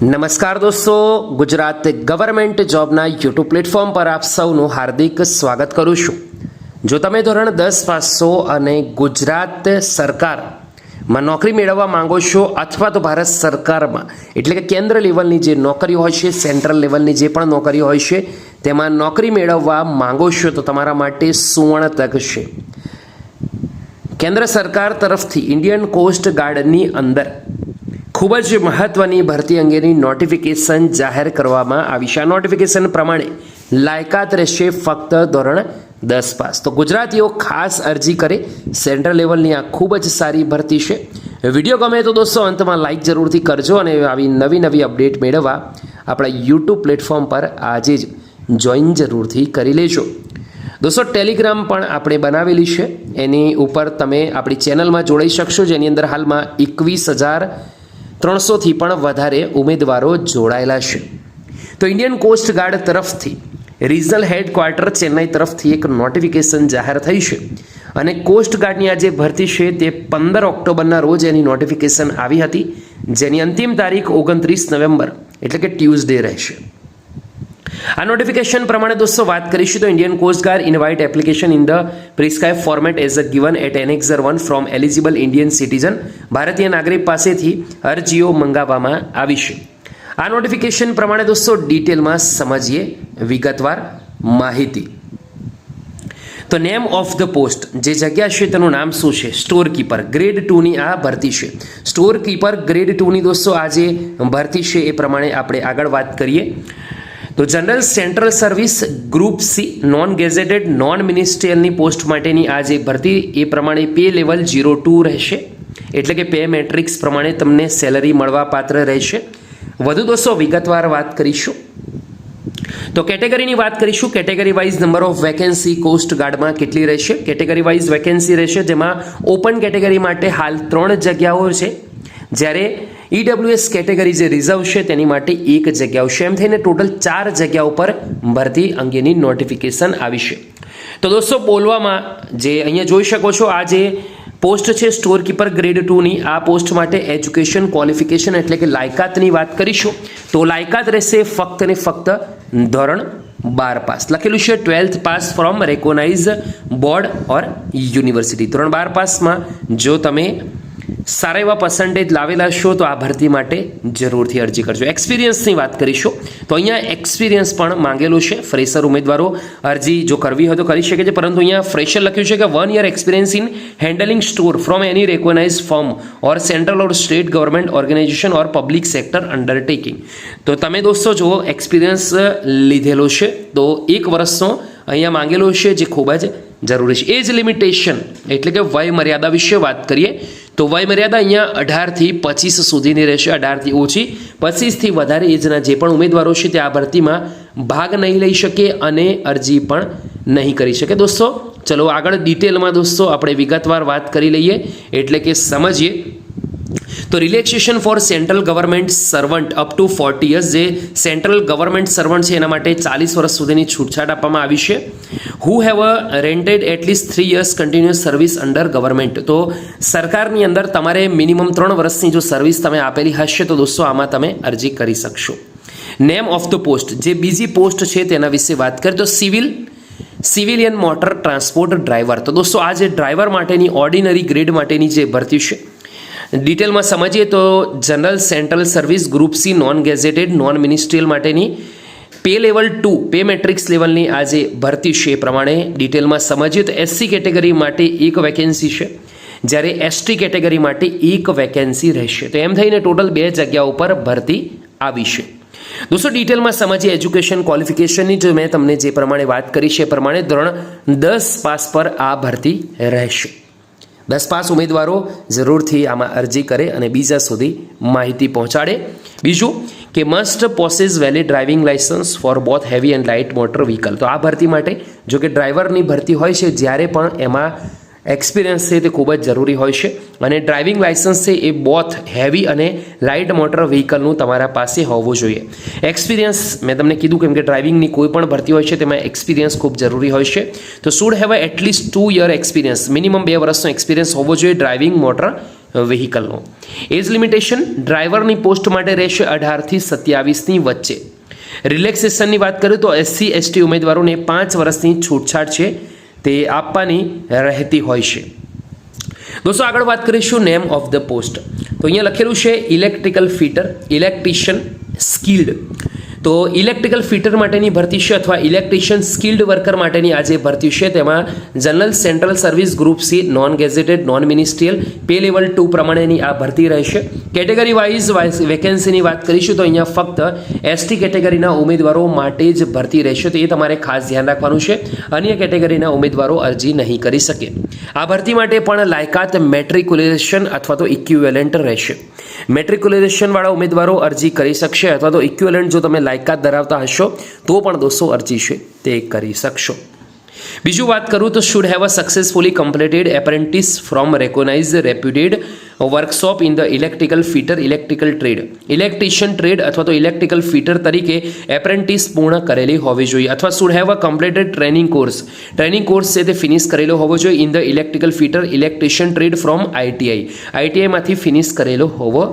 નમસ્કાર દોસ્તો, Gujarat government જોબના YouTube platform પર આપ સૌનું હાર્દિક સ્વાગત કરું છું. જો તમે ધોરણ 10 પાસ છો અને ગુજરાત સરકારમાં નોકરી મેળવવા માંગો છો અથવા તો ભારત સરકારમાં એટલે કે કેન્દ્ર લેવલની જે નોકરીઓ હોય છે, સેન્ટ્રલ લેવલની જે પણ નોકરીઓ હોય છે તેમાં નોકરી મેળવવા માંગો છો તો તમારા માટે સુવર્ણ તક છે. કેન્દ્ર સરકાર તરફથી ઇન્ડિયન કોસ્ટ ગાર્ડની અંદર ખૂબ જ મહત્વની ભરતી અંગેની નોટિફિકેશન જાહેર કરવામાં આવી છે. આ નોટિફિકેશન પ્રમાણે લાયકાત રહેશે ફક્ત ધોરણ 10 પાસ. તો ગુજરાતીઓ ખાસ અરજી કરે. સેન્ટ્રલ લેવલની આ ખૂબ જ સારી ભરતી છે. વિડીયો ગમે તો દોસ્તો અંતમાં લાઇક જરૂરથી કરજો અને આવી નવી અપડેટ મેળવવા આપણા યુટ્યુબ પ્લેટફોર્મ પર આજે જ જોઈન જરૂરથી કરી લેજો. દોસ્તો ટેલિગ્રામ પણ આપણે બનાવેલી છે, એની ઉપર તમે આપણી ચેનલમાં જોડાઈ શકશો, જેની અંદર હાલમાં 21,300થી પણ વધારે ઉમેદવારો જોડાયેલા છે. તો ઇન્ડિયન કોસ્ટ ગાર્ડ તરફથી રિજનલ હેડક્વાર્ટર ચેન્નાઈ તરફથી એક નોટિફિકેશન જાહેર થઈ છે અને કોસ્ટ ગાર્ડની આ જે ભરતી છે તે 15 ઓક્ટોબરના રોજ એની નોટિફિકેશન આવી હતી, જેની અંતિમ તારીખ 29 નવેમ્બર એટલે કે ટ્યુઝડે રહેશે. આ નોટિફિકેશન પ્રમાણે દોસ્તો વાત કરીશું તો Indian coast guard invite application in the prescribe format as a given at annexure 1 from eligible Indian citizen. ભારતીય નાગરિક પાસેથી અરજીઓ મંગાવવામાં આવી છે. આ નોટિફિકેશન પ્રમાણે દોસ્તો ડિટેલમાં સમજીએ વિગતવાર માહિતી. તો નેમ ઓફ ધ પોસ્ટ, જે જગ્યા છે તેનું નામ શું છે? સ્ટોર કીપર ગ્રેડ 2ની આ ભરતી છે. સ્ટોર કીપર ગ્રેડ 2ની દોસ્તો આ જે ભરતી છે એ પ્રમાણે આપણે આગળ વાત કરીએ તો general central service group C non gazetted non મિનિસ્ટ્રીયલની પોસ્ટ માટેની આ જે ભરતી એ પ્રમાણે પે લેવલ 02 રહેશે, એટલે કે પે મેટ્રિક્સ પ્રમાણે તમને સેલરી મળવા પાત્ર રહેશે. વધુ દોસ્તો વિગતવાર વાત કરીશું તો કેટેગરીની વાત કરીશું. Category wise number of vacancy coast ગાર્ડમાં કેટલી રહેશે? કેટેગરી વાઇઝ વેકેન્સી રહેશે, જેમાં ઓપન કેટેગરી માટે હાલ 3 જગ્યાઓ છે, જ્યારે ઈડબ્લ્યુએસ કેટેગરી જે રિઝર્વ છે તેની માટે 1 જગ્યાઓ છે. એમ થઈને ટોટલ 4 જગ્યાઓ પર ભરતી અંગેની નોટિફિકેશન આવી છે. તો દોસ્તો બોલવામાં જે અહીંયા જોઈ શકો છો આ જે પોસ્ટ છે સ્ટોર કીપર ગ્રેડ 2ની આ પોસ્ટ માટે એજ્યુકેશન ક્વોલિફિકેશન એટલે કે લાયકાતની વાત કરીશું તો લાયકાત રહેશે ફક્ત ને ફક્ત ધોરણ 12 પાસ. લખેલું છે 12th pass from recognise board or university. ધોરણ 12 પાસમાં જો તમે સારા એવા પર્સન્ટેજ લાવેલા છો તો આ ભરતી માટે જરૂરથી અરજી કરજો. એક્સપિરિયન્સની વાત કરીશું તો અહીંયા એક્સપિરિયન્સ પણ માંગેલું છે. ફ્રેશર ઉમેદવારો અરજી જો કરવી હોય તો કરી શકે છે, પરંતુ અહીંયા ફ્રેશર લખ્યું છે કે 1 year experience in handling store from any recognise firm or central or state government organisation or public sector undertaking. તો તમે દોસ્તો જો એક્સપિરિયન્સ લીધેલો છે તો 1 વર્ષનો અહીંયા માંગેલો છે, જે ખૂબ જ જરૂરી છે. એજ લિમિટેશન એટલે કે વય મર્યાદા વિશે વાત કરીએ તો વય મર્યાદા અહીંયા 18થી 25 સુધીની રહેશે. 18થી ઓછી, 25થી વધારે એજના જે પણ ઉમેદવારો છે તે આ ભરતીમાં ભાગ નહીં લઈ શકે અને અરજી પણ નહીં કરી શકે. દોસ્તો ચલો આગળ ડિટેલમાં દોસ્તો આપણે વિગતવાર વાત કરી લઈએ એટલે કે સમજીએ તો relaxation for central government servant up to 40 years, જે સેન્ટ્રલ ગવર્મેન્ટ સર્વન્ટ છે એના માટે 40 વર્ષ સુધીની છૂટછાટ આપવામાં આવી છે. હુ have rented at least 3 years continuous service under government. તો સરકારની અંદર તમારે મિનિમમ 3 વર્ષની જો સર્વિસ તમે આપેલી હશે તો દોસ્તો આમાં તમે અરજી કરી શકશો. નેમ ઓફ ધ પોસ્ટ, જે બીજી પોસ્ટ છે તેના વિશે વાત કરીએ તો સિવિલિયન મોટર ટ્રાન્સપોર્ટ ડ્રાઈવર. તો દોસ્તો આ જે ડ્રાઈવર માટેની ઓર્ડિનરી ગ્રેડ માટેની જે ભરતી છે ડિટેલમાં સમજીએ તો general central service group C non gazetted non ministerial માટેની પે લેવલ 2 પે મેટ્રિક્સ લેવલની આ જે ભરતી છે એ પ્રમાણે ડિટેલમાં સમજીએ તો એસસી કેટેગરી માટે 1 વેકેન્સી છે, જ્યારે એસટી કેટેગરી માટે 1 વેકેન્સી રહેશે. તો એમ થઈને ટોટલ 2 જગ્યાઓ પર ભરતી આવી છે. દોસ્તો ડિટેલમાં સમજીએ એજ્યુકેશન ક્વોલિફિકેશનની. જો મેં તમને જે પ્રમાણે વાત કરી છે એ પ્રમાણે ધોરણ 10 પાસ પર આ ભરતી રહેશે. 10 પાસ ઉમેદવારો જરૂરથી આમાં અરજી કરે અને બીજા સુધી માહિતી પહોંચાડે. બીજું કે must possess valid driving licence for both heavy and light motor vehicle. તો આ ભરતી માટે જો કે ડ્રાઈવરની ભરતી હોય છે, જ્યારે પણ એમાં એક્સપિરિયન્સ છે તે ખૂબ જ જરૂરી હોય છે અને ડ્રાઇવિંગ લાઇસન્સ છે એ બોથ હેવી અને લાઇટ મોટર વ્હીકલનું તમારા પાસે હોવું જોઈએ. એક્સપિરિયન્સ મેં તમને કીધું કેમ કે ડ્રાઇવિંગની કોઈ પણ ભરતી હોય છે તેમાં એક્સપિરિયન્સ ખૂબ જરૂરી હોય છે. તો should have at least 2 year experience, minimum 2 વર્ષનો એક્સપિરિયન્સ હોવો જોઈએ ડ્રાઇવિંગ મોટર વ્હીકલનો. એજ લિમિટેશન ડ્રાઈવરની પોસ્ટ માટે રહેશે 18 થી 27ની વચ્ચે. રિલેક્સેશનની વાત કરીએ તો SC ST ઉમેદવારોને 5 વર્ષની છૂટછાટ છે તે આપવાની રહેતી હોય છે. દોસ્તો આગળ વાત કરીશું નેમ ઓફ ધ પોસ્ટ. તો અહીંયા લખેલું છે ઇલેક્ટ્રિકલ ફિટર, ઇલેક્ટ્રિશિયન સ્કિલ્ડ. તો ઇલેક્ટ્રિકલ ફિટર માટેની ભરતી છે અથવા ઇલેક્ટ્રિશિયન સ્કિલ્ડ વર્કર માટેની આ જે ભરતી છે તેમાં general central service group C non gazetted non ministerial pay level 2 પ્રમાણેની આ ભરતી રહેશે. કેટેગરી વાઇઝ વેકેન્સીની વાત કરીશું તો અહીંયા ફક્ત ST કેટેગરીના ઉમેદવારો માટે જ ભરતી રહેશે, તો એ તમારે ખાસ ધ્યાન રાખવાનું છે. અન્ય કેટેગરીના ઉમેદવારો અરજી નહીં કરી શકે. આ ભરતી માટે પણ લાયકાત મેટ્રિક્યુલેશન અથવા તો ઇક્વિવેલન્ટ રહેશે. મેટ્રિક્યુલેશનવાળા ઉમેદવારો અરજી કરી શકશે અથવા તો ઇક્વિવેલન્ટ જો તમે લાયકાત ધરાવતા હશો તો પણ દોસ્તો અરજી છે તે કરી શકશો. બીજું વાત કરું તો should have a successfully completed apprentice from recognised reputed workshop in the electrical fitter electrical trade. Electrician trade અથવા તો ઇલેક્ટ્રિકલ ફિટર તરીકે એપ્રેન્ટિસ પૂર્ણ કરેલી હોવી જોઈએ અથવા should have a completed training course છે તે ફિનિશ કરેલો હોવો જોઈએ in the electrical fitter electrician trade from આઈટીઆઈમાંથી ફિનિશ કરેલો હોવો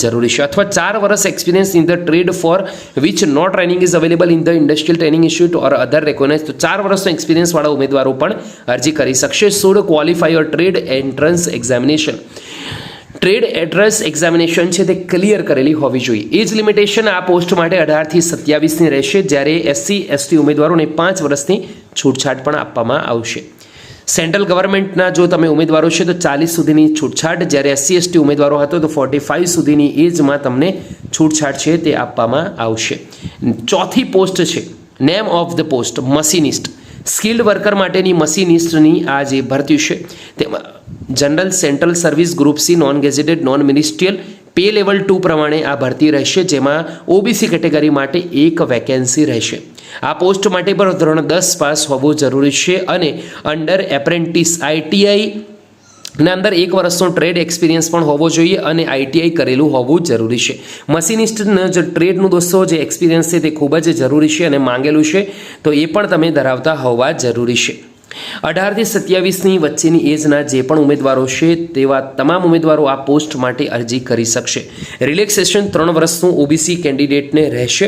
જરૂરી છે અથવા 4 વર્ષ experience in the trade for which no training is available in the industrial training institute or other recognise. તો 4 વર્ષનો એક્સપિરિયન્સવાળા ઉમેદવારો પણ અરજી કરી શકશે. Should qualify your trade entrance examination. Trade entrance examination છે તે ક્લિયર કરેલી હોવી જોઈએ. એજ લિમિટેશન આ પોસ્ટ માટે 18 થી 27ની રહેશે, જ્યારે SC ST ઉમેદવારોને 5 વર્ષની છૂટછાટ પણ આપવામાં આવશે. સેન્ટ્રલ ગવર્મેન્ટના જો તમે ઉમેદવારો છે તો 40 સુધીની છૂટછાટ, જ્યારે SC ST ઉમેદવારો હતો તો 45 સુધીની એજમાં તમને છૂટછાટ છે તે આપવામાં આવશે. ચોથી પોસ્ટ છે name of the post machinist. Skilled worker માટેની મશીનિસ્ટની આ જે ભરતી છે તેમાં general central service group C non gazetted non ministerial pay level 2 પ્રમાણે આ ભરતી રહેશે, જેમાં OBC કેટેગરી માટે 1 વેકેન્સી રહેશે. આ પોસ્ટ માટે પણ ધોરણ 10 પાસ હોવું જરૂરી છે અને અંડર એપ્રેન્ટિસ ITI ના અંદર 1 વર્ષનો ટ્રેડ એક્સપિરિયન્સ પણ હોવો જોઈએ અને ITI કરેલું હોવું જરૂરી છે. મશીનિસ્ટનો જે ટ્રેડનું દોસ્તો જે એક્સપિરિયન્સ છે તે ખૂબ જ જરૂરી છે અને માંગેલું છે, તો એ પણ તમે ધરાવતા હોવા જરૂરી છે. 18 થી 27ની વચ્ચેની એજના જે પણ ઉમેદવારો છે તેવા તમામ ઉમેદવારો આ પોસ્ટ માટે અરજી કરી શકશે. રિલેક્સેશન 3 વર્ષનું OBC કેન્ડિડેટને રહેશે.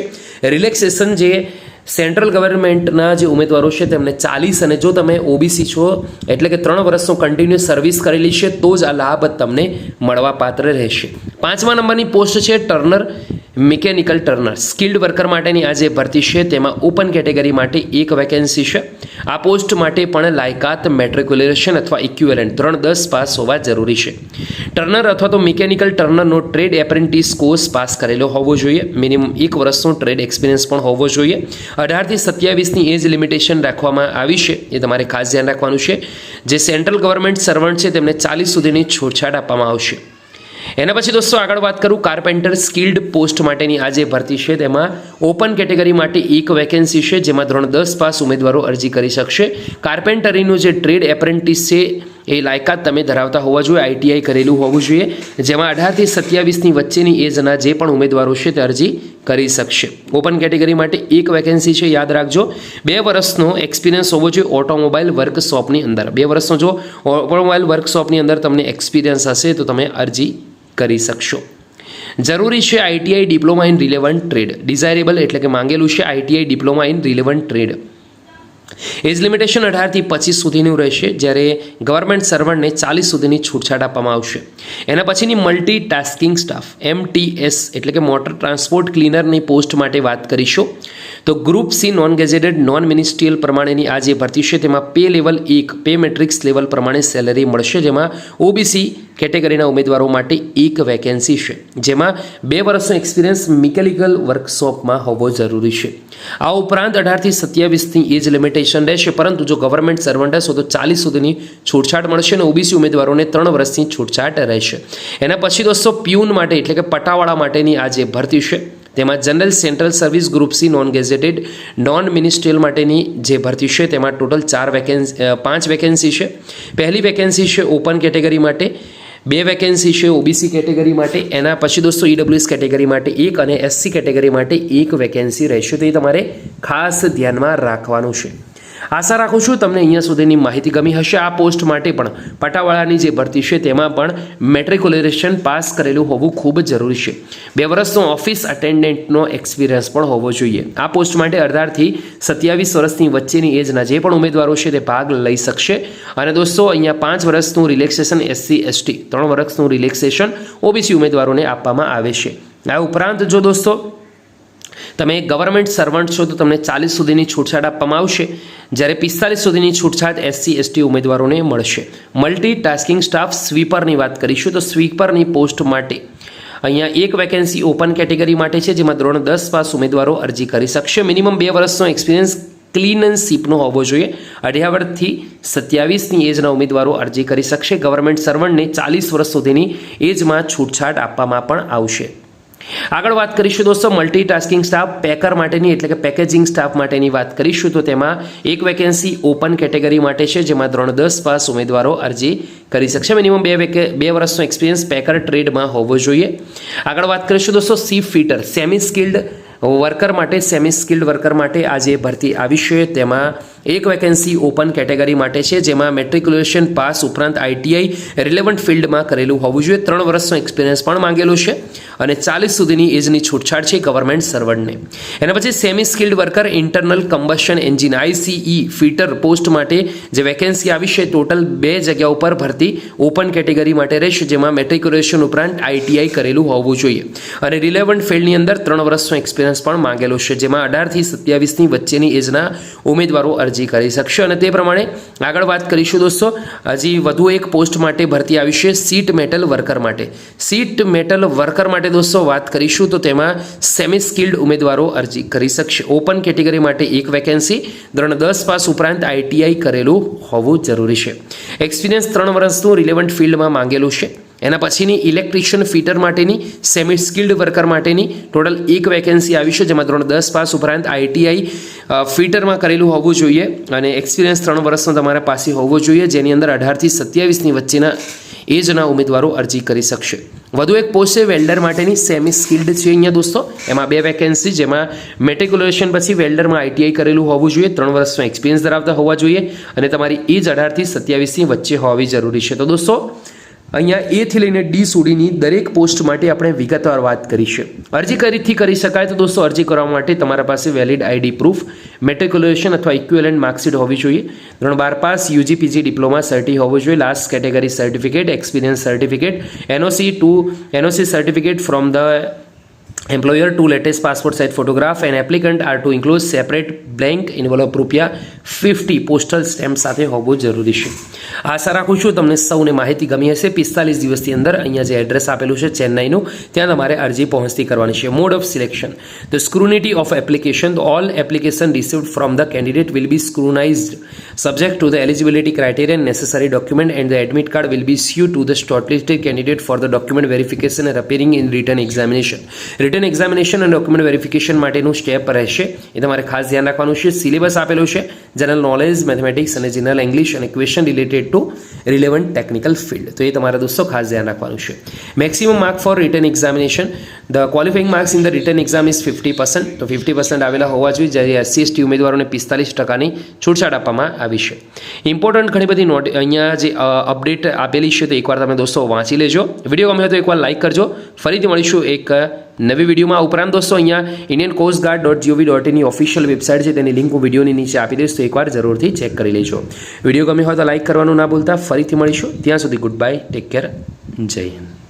રિલેક્સેશન જે સેન્ટ્રલ ગવર્મેન્ટના જે ઉમેદવારો છે તેમને 40 અને જો તમે OBC છો એટલે કે 3 વર્ષનો કન્ટિન્યુઅસ સર્વિસ કરેલી છે તો જ આ લાભ તમને મળવા પાત્ર રહેશે. 5મા નંબરની પોસ્ટ છે Turner mechanical Turner. Skilled worker માટેની આ જે ભરતી છે તેમાં ઓપન કેટેગરી માટે 1 વેકેન્સી છે. આ પોસ્ટ માટે પણ લાયકાત મેટ્રિક્યુલેશન અથવા ઇક્વિવેલન્ટ ધોરણ 10 પાસ હોવા જરૂરી છે. ટર્નર અથવા તો મિકેનિકલ ટર્નરનો ટ્રેડ એપ્રેન્ટિસ કોર્સ પાસ કરેલો હોવો જોઈએ. મિનિમમ 1 વર્ષનો ટ્રેડ એક્સપિરિયન્સ પણ હોવો જોઈએ. 18 થી 27ની એજ લિમિટેશન રાખવામાં આવી છે, એ તમારે ખાસ ધ્યાન રાખવાનું છે. જે સેન્ટ્રલ ગવર્મેન્ટ સર્વન્ટ છે તેમને 40 સુધીની છૂટછાટ આપવામાં આવશે. એના પછી દોસ્તો આગળ વાત કરું કાર્પેન્ટર સ્કિલ્ડ પોસ્ટ માટેની આ જે ભરતી છે તેમાં ઓપન કેટેગરી માટે 1 વેકેન્સી છે, જેમાં ધોરણ 10 પાસ ઉમેદવારો અરજી કરી શકશે. કાર્પેન્ટરીનું જે ટ્રેડ એપ્રેન્ટિસ છે એ લાયકાત તમે ધરાવતા હોવા જોઈએ, ITI કરેલું હોવું જોઈએ, જેમાં 18 થી 27ની વચ્ચેની એજના જે પણ ઉમેદવારો છે તે અરજી કરી શકશે. ઓપન કેટેગરી માટે 1 વેકેન્સી છે, યાદ રાખજો. 2 વર્ષનો એક્સપિરિયન્સ હોવો જોઈએ ઓટોમોબાઈલ વર્કશોપની અંદર. 2 વર્ષનો જો ઓટોમોબાઈલ વર્કશોપની અંદર તમને એક્સપિરિયન્સ હશે તો તમે અરજી કરી શકશો. જરૂરી છે ITI diploma in relevant trade. Desirable એટલે કે માંગેલું છે ITI diploma in relevant trade. Age limitation 18 થી 25 સુધીનું રહેશે, જ્યારે ગવર્મેન્ટ સર્વન્ટને 40 સુધીની છૂટછાટ આપવામાં આવશે. એના પછીની મલ્ટીટાસ્કિંગ સ્ટાફ MTS એટલે કે મોટર ટ્રાન્સપોર્ટ ક્લીનરની પોસ્ટ માટે વાત કરીશું. તો group C non gazetted non ministerial પ્રમાણેની આ જે ભરતી છે તેમાં pay level 1 pay matrix level પ્રમાણે સેલરી મળશે, જેમાં OBC કેટેગરીના ઉમેદવારો માટે 1 વેકેન્સી છે, જેમાં 2 વર્ષનો એક્સપિરિયન્સ મિકેનિકલ વર્કશોપમાં હોવો જરૂરી છે. આ ઉપરાંત 18 થી 27ની એજ લિમિટેશન રહેશે, પરંતુ જો ગવર્મેન્ટ સર્વન્ટ હશો તો 40 સુધીની છૂટછાટ મળશે અને OBC ઉમેદવારોને 3 વર્ષની છૂટછાટ રહેશે. એના પછી દોસ્તો પ્યુન માટે એટલે કે પટાવાળા માટેની આ જે ભરતી છે તેમાં general central service group C non gazetted non ministerial માટેની જે ભરતી છે તેમાં ટોટલ 5 વેકેન્સી છે. પહેલી વેકેન્સી છે ઓપન કેટેગરી માટે, 2 વેકેન્સી છે OBC કેટેગરી માટે. એના પછી દોસ્તો EWS કેટેગરી માટે 1 અને SC કેટેગરી માટે 1 વેકેન્સી રહેશે, તો એ તમારે ખાસ ધ્યાનમાં રાખવાનું છે. આશા રાખું છું તમને અહીંયા સુધીની માહિતી ગમી હશે. આ પોસ્ટ માટે પણ પટાવાળાની જે ભરતી છે તેમાં પણ મેટ્રિક્યુલેશન પાસ કરેલું હોવું ખૂબ જ જરૂરી છે. 2 વર્ષનો ઓફિસ અટેન્ડન્ટનો એક્સપિરિયન્સ પણ હોવો જોઈએ. આ પોસ્ટ માટે 18 થી 27 વર્ષની વચ્ચેની એજના જે પણ ઉમેદવારો છે તે ભાગ લઈ શકશે. અને દોસ્તો અહીંયા 5 વર્ષનું રિલેક્સેશન SC/ST, 3 વર્ષનું રિલેક્સેશન OBC ઉમેદવારોને આપવામાં આવે છે. આ ઉપરાંત જો દોસ્તો તમે ગવર્મેન્ટ સર્વન્ટ છો તો તમને 40 સુધીની છૂટછાટ આપવામાં આવશે, જ્યારે 45 સુધીની છૂટછાટ SC/ST ઉમેદવારોને મળશે. મલ્ટીટાસ્કિંગ સ્ટાફ સ્વીપરની વાત કરીશું તો સ્વીપરની પોસ્ટ માટે અહીંયા એક વેકેન્સી ઓપન કેટેગરી માટે છે, જેમાં ધોરણ 10 પાસ ઉમેદવારો અરજી કરી શકશે. મિનિમમ 2 વર્ષનો એક્સપિરિયન્સ ક્લીનશીપનો હોવો જોઈએ. 18 થી 27ની એજના ઉમેદવારો અરજી કરી શકશે. ગવર્મેન્ટ સર્વન્ટને 40 વર્ષ સુધીની એજમાં છૂટછાટ આપવામાં પણ આવશે. આગળ વાત કરીશું દોસ્તો મલ્ટીટાસ્કિંગ સ્ટાફ પેકર માટેની, એટલે કે પેકેજિંગ સ્ટાફ માટેની વાત કરીશું તો તેમાં એક વેકેન્સી ઓપન કેટેગરી માટે છે, જેમાં ધોરણ 10 પાસ ઉમેદવારો અરજી કરી શકશે. મિનિમમ 2 વર્ષનો એક્સપિરિયન્સ પેકર ટ્રેડમાં હોવો જોઈએ. આગળ વાત કરીશું દોસ્તો સીપ ફિટર સેમી સ્કિલ્ડ વર્કર માટે, સેમી સ્કિલ્ડ વર્કર માટે આ જે ભરતી આવી છે તેમાં એક વેકેન્સી ઓપન કેટેગરી માટે છે, જેમાં મેટ્રિક્યુલેશન પાસ ઉપરાંત ITI રિલેવન્ટ ફિલ્ડમાં કરેલું હોવું જોઈએ. 3 વર્ષનો એક્સપિરિયન્સ પણ માંગેલું છે અને 40 સુધીની એજની છૂટછાટ છે ગવર્મેન્ટ સર્વન્ટને. એના પછી semi skilled worker internal combustion engine ICE fitter post માટે જે વેકેન્સી આવી છે ટોટલ 2 જગ્યા ઉપર ભરતી ઓપન કેટેગરી માટે રહેશે, જેમાં મેટ્રિક્યુલેશન ઉપરાંત ITI કરેલું હોવું જોઈએ અને રિલેવન્ટ ફિલ્ડની અંદર 3 વર્ષનો એક્સપિરિયન્સ પણ માંગેલો છે, જેમાં 18 થી 27ની વચ્ચેની એજના ઉમેદવારો અરજી કરી શકશે. અને તે પ્રમાણે આગળ વાત કરીશું દોસ્તો હજી વધુ એક પોસ્ટ માટે ભરતી આવી છે સીટ મેટલ વર્કર માટે. સીટ મેટલ વર્કર માટે દોસ્તો વાત કરીશું તો તેમાં સેમી સ્કિલ્ડ ઉમેદવારો અરજી કરી શકશે. ઓપન કેટેગરી માટે એક વેકેન્સી, ધોરણ 10 પાસ ઉપરાંત ITI કરેલું હોવું જરૂરી છે. એક્સપિરિયન્સ 3 વર્ષનું રિલેવન્ટ ફિલ્ડમાં માંગેલું છે. એના પછીની ઇલેક્ટ્રિશિયન ફિટર માટેની સેમી સ્કિલ્ડ વર્કર માટેની ટોટલ એક વેકેન્સી આવી છે, જેમાં ધોરણ 10 પાસ ઉપરાંત ITI ફિટરમાં કરેલું હોવું જોઈએ અને એક્સપિરિયન્સ 3 વર્ષનો તમારા પાસે હોવો જોઈએ, જેની અંદર 18 થી 27ની વચ્ચેના એજના ઉમેદવારો અરજી કરી શકશે. વધુ એક પોસ્ટ છે વેલ્ડર માટેની, સેમી સ્કિલ્ડ છે અહીંયા દોસ્તો. એમાં 2 વેકેન્સી, જેમાં મેટ્રિક્યુલેશન પછી વેલ્ડરમાં ITI કરેલું હોવું જોઈએ, 3 વર્ષનો એક્સપિરિયન્સ ધરાવતા હોવા જોઈએ અને તમારી એજ 18 થી 27ની વચ્ચે હોવી જરૂરી છે. તો દોસ્તો અહીંયા A થી લઈને D સુધીની દરેક પોસ્ટ માટે આપણે વિગતવાર વાત કરી છે. અરજી કરી શકાય તો દોસ્તો અરજી કરવા માટે તમારા પાસે વેલિડ ID પ્રૂફ, મેટ્રિક્યુલેશન અથવા ઇક્વિવેલન્ટ માર્કશીટ હોવી જોઈએ, ધોરણ 12 પાસ, UG PG ડિપ્લોમા સર્ટી હોવું જોઈએ, last category certificate, experience certificate, NOC certificate from the employer, 2 latest passport size photograph and applicant are to include separate blank envelope ₹50 postal stamp સાથે હોવું જરૂરી છે. આશા રાખું છું તમને સૌને માહિતી ગમી હશે. 45 દિવસની અંદર અહીંયા જે એડ્રેસ આપેલું છે ચેન્નાઈનું, ત્યાં તમારે અરજી પહોંચતી કરવાની છે. Mode of selection the scrutiny of application, all application received from the candidate will be scrutinised subject to the eligibility criteria and necessary document, and the admit card will be issued to the shortlisted candidate for the document verification and appearing in written examination. Return examination અને document verification માટેનું step રહેશે, એ તમારે ખાસ ધ્યાન રાખવાનું છે. Syllabus આપેલું છે જનરલ નોલેજ, મેથેમેટિક્સ અને જનરલ ઇંગ્લિશ અને question related to relevant technical field. તો એ તમારે દોસ્તો ખાસ ધ્યાન રાખવાનું છે. Maximum mark for written examination, the qualifying marks in the written exam is 50%. તો 50% આવેલા હોવા જોઈએ, જ્યારે SC/ST ઉમેદવારોને 45% છૂટછાટ આપવામાં આવી છે. ઇમ્પોર્ટન્ટ ઘણી બધી અહીંયા જે અપડેટ આપેલી છે તો એકવાર તમે દોસ્તો વાંચી લેજો. વિડીયો ગમે તો એકવાર લાઇક કરજો. ફરીથી મળીશું એક નવી વિડીયોમાં. ઉપરાંત દોસ્તો અહીંયા indiancoastguard.gov.in ની ઓફિશિયલ વેબસાઇટ છે, તેની લિંક હું વિડીયોની નીચે આપી દઈશ, તો એકવાર જરૂરથી ચેક કરી લેજો. વિડીયો ગમે હોય તો લાઇક કરવાનું ના ભૂલતા. ફરીથી મળીશું, ત્યાં સુધી ગુડ બાય, ટેક કેર, જય હિન્દ.